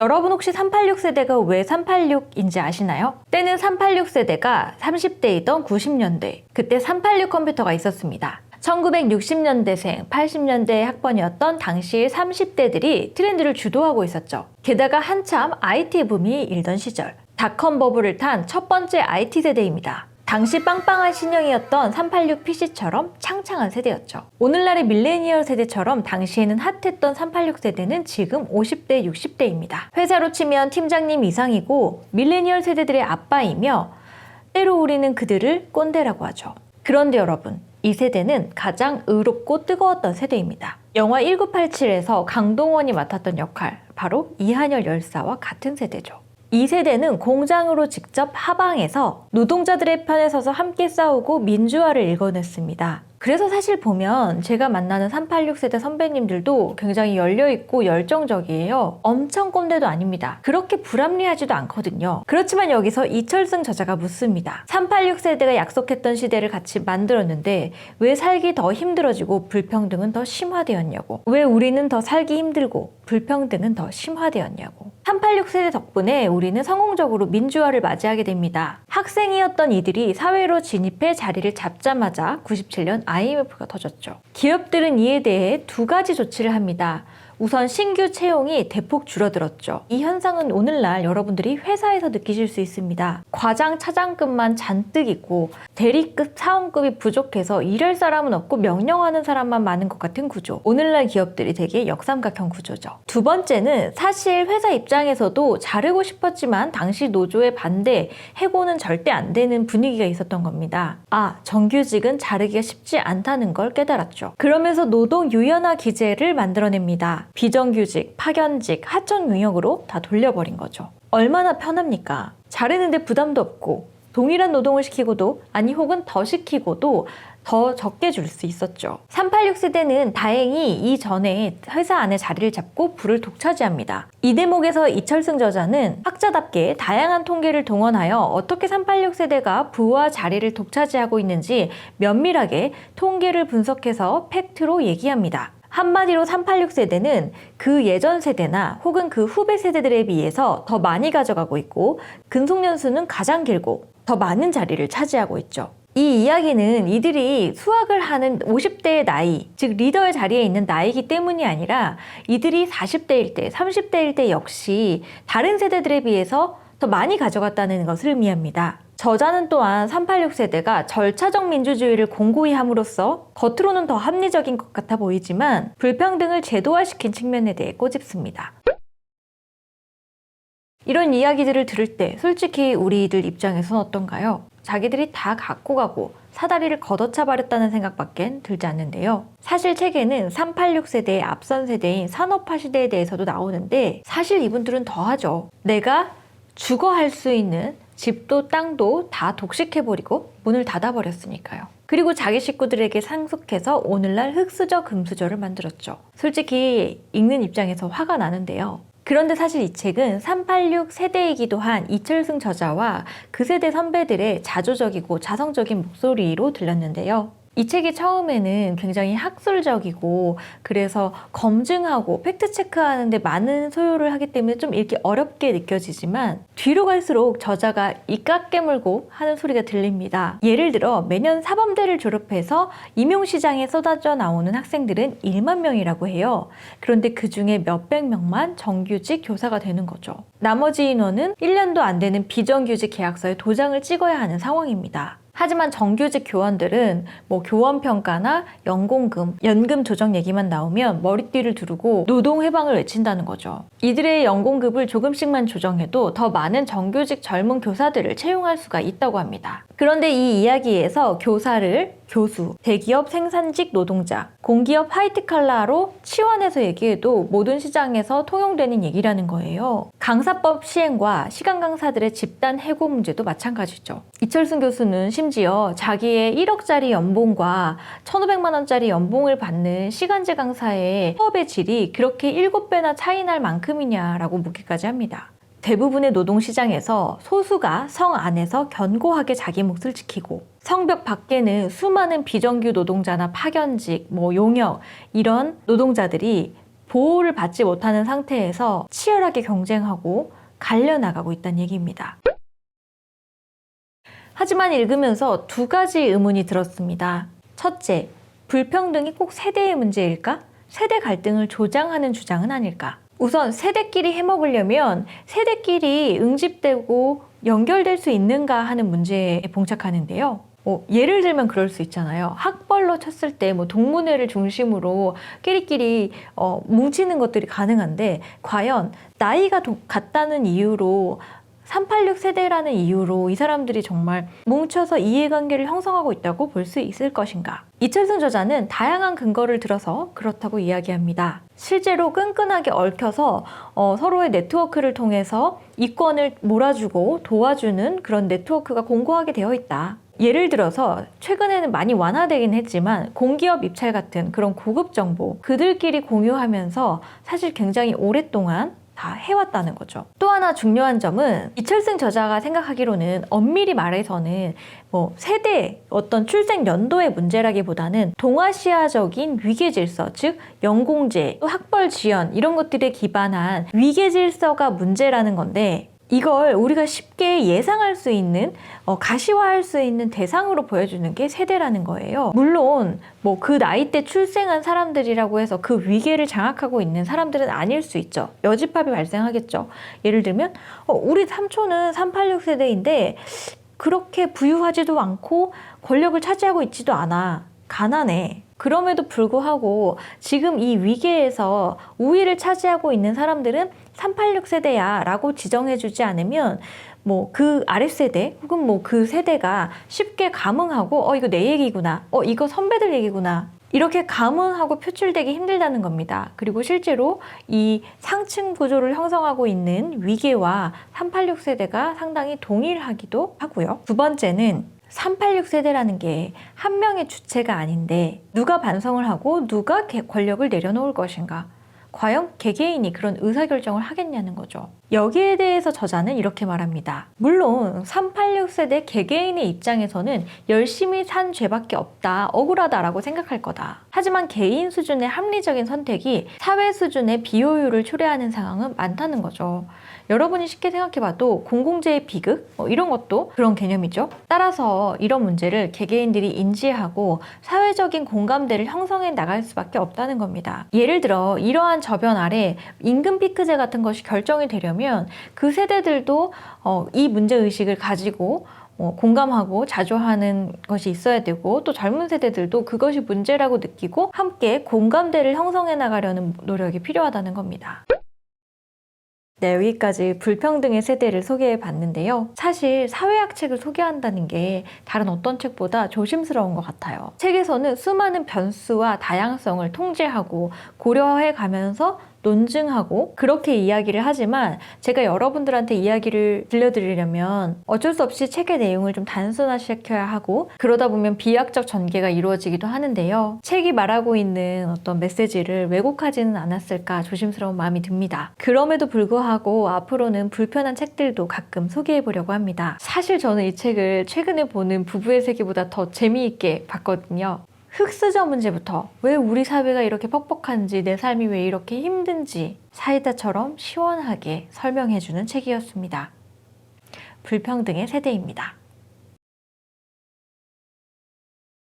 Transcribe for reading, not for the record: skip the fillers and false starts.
여러분 혹시 386 세대가 왜 386인지 아시나요? 때는 386 세대가 30대이던 90년대, 그때 386 컴퓨터가 있었습니다. 1960년대생, 80년대 학번이었던 당시 30대들이 트렌드를 주도하고 있었죠. 게다가 한참 IT 붐이 일던 시절, 닷컴 버블을 탄 첫 번째 IT 세대입니다. 당시 빵빵한 신형이었던 386 PC처럼 창창한 세대였죠. 오늘날의 밀레니얼 세대처럼 당시에는 핫했던 386 세대는 지금 50대, 60대입니다. 회사로 치면 팀장님 이상이고 밀레니얼 세대들의 아빠이며 때로 우리는 그들을 꼰대라고 하죠. 그런데 여러분, 이 세대는 가장 의롭고 뜨거웠던 세대입니다. 영화 1987에서 강동원이 맡았던 역할, 바로 이한열 열사와 같은 세대죠. 이 세대는 공장으로 직접 하방해서 노동자들의 편에 서서 함께 싸우고 민주화를 일궈냈습니다. 그래서 사실 보면 제가 만나는 386 세대 선배님들도 굉장히 열려있고 열정적이에요. 엄청 꼰대도 아닙니다. 그렇게 불합리하지도 않거든요. 그렇지만 여기서 이철승 저자가 묻습니다. 386 세대가 약속했던 시대를 같이 만들었는데 왜 살기 더 힘들어지고 불평등은 더 심화되었냐고. 왜 우리는 더 살기 힘들고 불평등은 더 심화되었냐고. 386 세대 덕분에 우리는 성공적으로 민주화를 맞이하게 됩니다. 학생이었던 이들이 사회로 진입해 자리를 잡자마자 97년 IMF가 터졌죠. 기업들은 이에 대해 두 가지 조치를 합니다. 우선 신규 채용이 대폭 줄어들었죠. 이 현상은 오늘날 여러분들이 회사에서 느끼실 수 있습니다. 과장, 차장급만 잔뜩 있고 대리급, 사원급이 부족해서 일할 사람은 없고 명령하는 사람만 많은 것 같은 구조. 오늘날 기업들이 되게 역삼각형 구조죠. 두 번째는 사실 회사 입장에서도 자르고 싶었지만 당시 노조의 반대, 해고는 절대 안 되는 분위기가 있었던 겁니다. 정규직은 자르기가 쉽지 않다는 걸 깨달았죠. 그러면서 노동 유연화 기제를 만들어냅니다. 비정규직, 파견직, 하청 용역으로 다 돌려버린 거죠. 얼마나 편합니까? 자르는데 부담도 없고 동일한 노동을 시키고도 혹은 더 시키고도 더 적게 줄 수 있었죠. 386 세대는 다행히 이전에 회사 안에 자리를 잡고 부를 독차지합니다. 이 대목에서 이철승 저자는 학자답게 다양한 통계를 동원하여 어떻게 386 세대가 부와 자리를 독차지하고 있는지 면밀하게 통계를 분석해서 팩트로 얘기합니다. 한마디로 386 세대는 그 예전 세대나 혹은 그 후배 세대들에 비해서 더 많이 가져가고 있고 근속연수는 가장 길고 더 많은 자리를 차지하고 있죠. 이 이야기는 이들이 수학을 하는 50대의 나이, 즉 리더의 자리에 있는 나이기 때문이 아니라 이들이 40대일 때, 30대일 때 역시 다른 세대들에 비해서 더 많이 가져갔다는 것을 의미합니다. 저자는 또한 386 세대가 절차적 민주주의를 공고히 함으로써 겉으로는 더 합리적인 것 같아 보이지만 불평등을 제도화시킨 측면에 대해 꼬집습니다. 이런 이야기들을 들을 때 솔직히 우리들 입장에서는 어떤가요? 자기들이 다 갖고 가고 사다리를 걷어차 버렸다는 생각밖엔 들지 않는데요. 사실 책에는 386 세대의 앞선 세대인 산업화 시대에 대해서도 나오는데 사실 이분들은 더하죠. 내가 주거 할 수 있는 집도 땅도 다 독식해버리고 문을 닫아버렸으니까요. 그리고 자기 식구들에게 상속해서 오늘날 흑수저, 금수저를 만들었죠. 솔직히 읽는 입장에서 화가 나는데요. 그런데 사실 이 책은 386 세대이기도 한 이철승 저자와 그 세대 선배들의 자조적이고 자성적인 목소리로 들렸는데요. 이 책이 처음에는 굉장히 학술적이고 그래서 검증하고 팩트체크하는데 많은 소요를 하기 때문에 좀 읽기 어렵게 느껴지지만 뒤로 갈수록 저자가 입 깨물고 하는 소리가 들립니다. 예를 들어 매년 사범대를 졸업해서 임용시장에 쏟아져 나오는 학생들은 1만 명이라고 해요. 그런데 그 중에 몇백 명만 정규직 교사가 되는 거죠. 나머지 인원은 1년도 안 되는 비정규직 계약서에 도장을 찍어야 하는 상황입니다. 하지만 정규직 교원들은 교원평가나 연공금, 연금 조정 얘기만 나오면 머리띠를 두르고 노동해방을 외친다는 거죠. 이들의 연공급을 조금씩만 조정해도 더 많은 정규직 젊은 교사들을 채용할 수가 있다고 합니다. 그런데 이 이야기에서 교사를 교수, 대기업 생산직 노동자, 공기업 화이트칼라로 치환해서 얘기해도 모든 시장에서 통용되는 얘기라는 거예요. 강사법 시행과 시간 강사들의 집단 해고 문제도 마찬가지죠. 이철승 교수는 심지어 자기의 1억짜리 연봉과 1,500만 원짜리 연봉을 받는 시간제 강사의 수업의 질이 그렇게 7배나 차이 날 만큼이냐라고 묻기까지 합니다. 대부분의 노동시장에서 소수가 성 안에서 견고하게 자기 몫을 지키고 성벽 밖에는 수많은 비정규 노동자나 파견직, 용역 이런 노동자들이 보호를 받지 못하는 상태에서 치열하게 경쟁하고 갈려나가고 있다는 얘기입니다. 하지만 읽으면서 두 가지 의문이 들었습니다. 첫째, 불평등이 꼭 세대의 문제일까? 세대 갈등을 조장하는 주장은 아닐까? 우선 세대끼리 해먹으려면 세대끼리 응집되고 연결될 수 있는가 하는 문제에 봉착하는데요. 예를 들면 그럴 수 있잖아요. 학벌로 쳤을 때 동문회를 중심으로 끼리끼리 뭉치는 것들이 가능한데 과연 나이가 같다는 이유로 386 세대라는 이유로 이 사람들이 정말 뭉쳐서 이해관계를 형성하고 있다고 볼 수 있을 것인가? 이철승 저자는 다양한 근거를 들어서 그렇다고 이야기합니다. 실제로 끈끈하게 얽혀서 서로의 네트워크를 통해서 이권을 몰아주고 도와주는 그런 네트워크가 공고하게 되어 있다. 예를 들어서 최근에는 많이 완화되긴 했지만 공기업 입찰 같은 그런 고급 정보 그들끼리 공유하면서 사실 굉장히 오랫동안 다 해왔다는 거죠. 또 하나 중요한 점은 이철승 저자가 생각하기로는 엄밀히 말해서는 세대 어떤 출생 연도의 문제라기보다는 동아시아적인 위계 질서, 즉 영공제, 학벌 지연 이런 것들에 기반한 위계 질서가 문제라는 건데 이걸 우리가 쉽게 예상할 수 있는 가시화할 수 있는 대상으로 보여주는 게 세대라는 거예요. 물론 그 나이 때 출생한 사람들이라고 해서 그 위계를 장악하고 있는 사람들은 아닐 수 있죠. 여집합이 발생하겠죠. 예를 들면 우리 삼촌은 386 세대인데 그렇게 부유하지도 않고 권력을 차지하고 있지도 않아. 가난해. 그럼에도 불구하고 지금 이 위계에서 우위를 차지하고 있는 사람들은 386 세대야 라고 지정해주지 않으면 그 아랫세대 혹은 그 세대가 쉽게 감흥하고 이거 내 얘기구나, 이거 선배들 얘기구나 이렇게 감흥하고 표출되기 힘들다는 겁니다. 그리고 실제로 이 상층 구조를 형성하고 있는 위계와 386 세대가 상당히 동일하기도 하고요. 두 번째는 386 세대라는 게 한 명의 주체가 아닌데 누가 반성을 하고 누가 권력을 내려놓을 것인가? 과연 개개인이 그런 의사결정을 하겠냐는 거죠. 여기에 대해서 저자는 이렇게 말합니다. 물론 386 세대 개개인의 입장에서는 열심히 산 죄밖에 없다, 억울하다라고 생각할 거다. 하지만 개인 수준의 합리적인 선택이 사회 수준의 비효율을 초래하는 상황은 많다는 거죠. 여러분이 쉽게 생각해봐도 공공재의 비극 이런 것도 그런 개념이죠. 따라서 이런 문제를 개개인들이 인지하고 사회적인 공감대를 형성해 나갈 수밖에 없다는 겁니다. 예를 들어 이러한 저변 아래 임금 피크제 같은 것이 결정이 되려면 그 세대들도 이 문제의식을 가지고 공감하고 자조하는 것이 있어야 되고 또 젊은 세대들도 그것이 문제라고 느끼고 함께 공감대를 형성해 나가려는 노력이 필요하다는 겁니다. 네, 여기까지 불평등의 세대를 소개해 봤는데요. 사실 사회학 책을 소개한다는 게 다른 어떤 책보다 조심스러운 것 같아요. 책에서는 수많은 변수와 다양성을 통제하고 고려해 가면서 논증하고 그렇게 이야기를 하지만 제가 여러분들한테 이야기를 들려드리려면 어쩔 수 없이 책의 내용을 좀 단순화시켜야 하고 그러다 보면 비약적 전개가 이루어지기도 하는데요. 책이 말하고 있는 어떤 메시지를 왜곡하지는 않았을까 조심스러운 마음이 듭니다. 그럼에도 불구하고 앞으로는 불편한 책들도 가끔 소개해보려고 합니다. 사실 저는 이 책을 최근에 보는 부부의 세계보다 더 재미있게 봤거든요. 흑수저 문제부터 왜 우리 사회가 이렇게 퍽퍽한지 내 삶이 왜 이렇게 힘든지 사이다처럼 시원하게 설명해주는 책이었습니다. 불평등의 세대입니다.